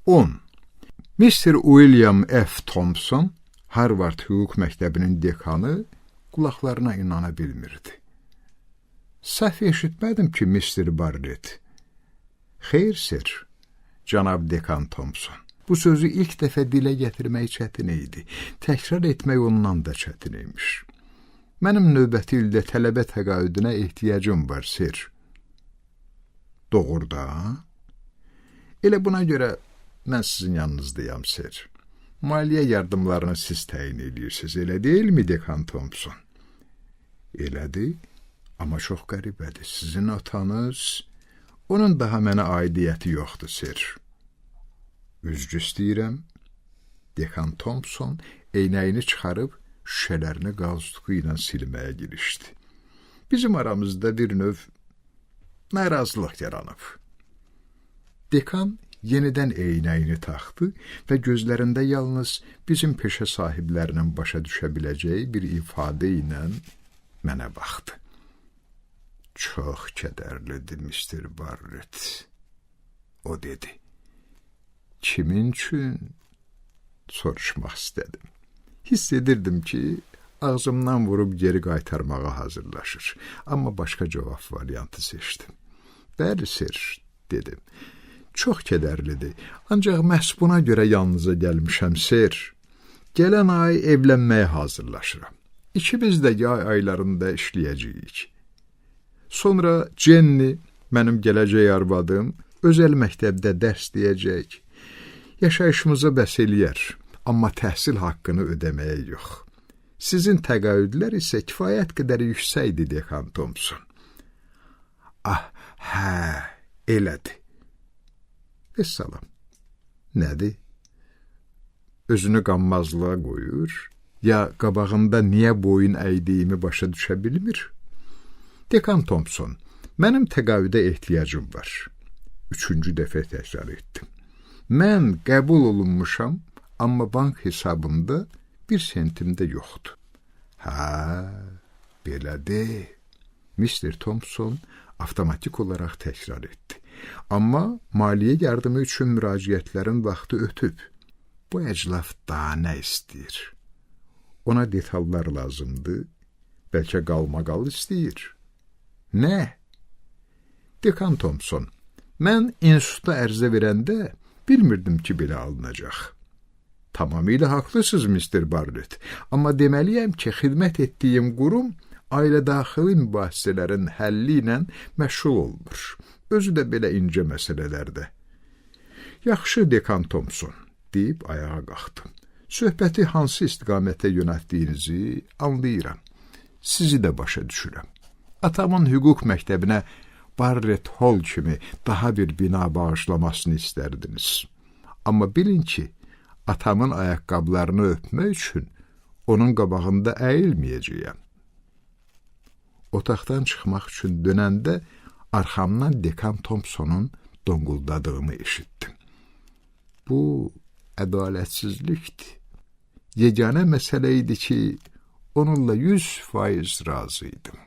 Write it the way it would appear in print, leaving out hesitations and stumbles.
10. Mr. William F. Thompson, Harvard Hüquq Məktəbinin dekanı, qulaqlarına inana bilmirdi. Səhv eşitmədim ki, Mr. Barrett. Xeyr, sir, cənab dekan Thompson. Bu sözü ilk dəfə dilə gətirmək çətin idi. Təkrar etmək ondan da çətin imiş. Mənim növbəti ildə tələbə təqaüdünə ehtiyacım var, sir. Doğruda? Elə buna görə mən sizin yanınızdayam, sir. Maliyyə yardımlarını siz təyin edirsiniz, elə deyilmi, dekan Thompson? Elədir, amma çox qəribədir. Sizin atanız, onun daha mənə aidiyyəti yoxdur, sir. Üzr istəyirəm. Dekan Thompson eynəyini çıxarıb şüşələrini qalstuku ilə silməyə girişdi. Bizim aramızda bir növ narazılıq yaranıb. Dekan yenidən eynəyini taxdı və gözlərində yalnız bizim peşə sahiblərinin başa düşə biləcəyi bir ifadə ilə mənə baxdı. Çox kədərlidir, Mr. Barrett, o dedi. Kimin üçün? Soruşmaq istədim. Hiss edirdim ki, ağzımdan vurub geri qaytarmağa hazırlaşır. Amma başqa cavab variantı seçdim. Bəli, sir, dedim. Çox kədərlidir, ancaq məhz buna görə yanınıza gəlmişəm, sir. Gələn ay evlənməyə hazırlaşıram. İkimiz də yay aylarında işləyəcəyik. Sonra Jenny, mənim gələcək arvadım, özəl məktəbdə dərs deyəcək. Yaşayışımıza bəs eləyər, amma təhsil haqqını ödəməyə yox. Sizin təqaüdlər isə kifayət qədər yüksəkdir, dekan Thompson. Ah, hə, elədir. Vəssalam. Nədir? Özünü qanmazlığa qoyur, ya qabağında niyə boyun əydiyimi başa düşə bilmir? Dekan Thompson, mənim təqaüdə ehtiyacım var. 3-cü dəfə təkrar etdim. Mən qəbul olunmuşam, amma bank hesabımda 1 sentim də yoxdur. Hə, belədir. Mr. Thompson avtomatik olaraq təkrar etdi. Amma maliyyə yardımı üçün müraciətlərin vaxtı ötüb. Bu əclaf daha nə istəyir? Ona detallar lazımdır, bəlkə qalmaqal istəyir. Nə? Dekan Thompson, mən institutda ərizə verəndə bilmirdim ki, belə alınacaq. Tamamilə haqlısınız, Mr. Barrett, amma deməliyəm ki, xidmət etdiyim qurum ailə daxili mübahisələrin həlli ilə məşğul olmur. Özü də belə incə məsələlərdə. Yaxşı, dekan Thompson, deyib ayağa qalxdım. Söhbəti hansı istiqamətə yönəltdiyinizi anlayıram. Sizi də başa düşürəm. Atamın hüquq məktəbinə Barrett Hall kimi daha bir bina bağışlamasını istərdiniz. Amma bilin ki, atamın ayaqqabılarını öpmək üçün onun qabağında əyilməyəcəyəm. Otaqdan çıxmaq üçün dönəndə arxamdan dekan Thompsonun donquldadığını eşitdim. Bu ədalətsizlikdir. Yeganə məsələ idi ki, onunla 100% razı idim.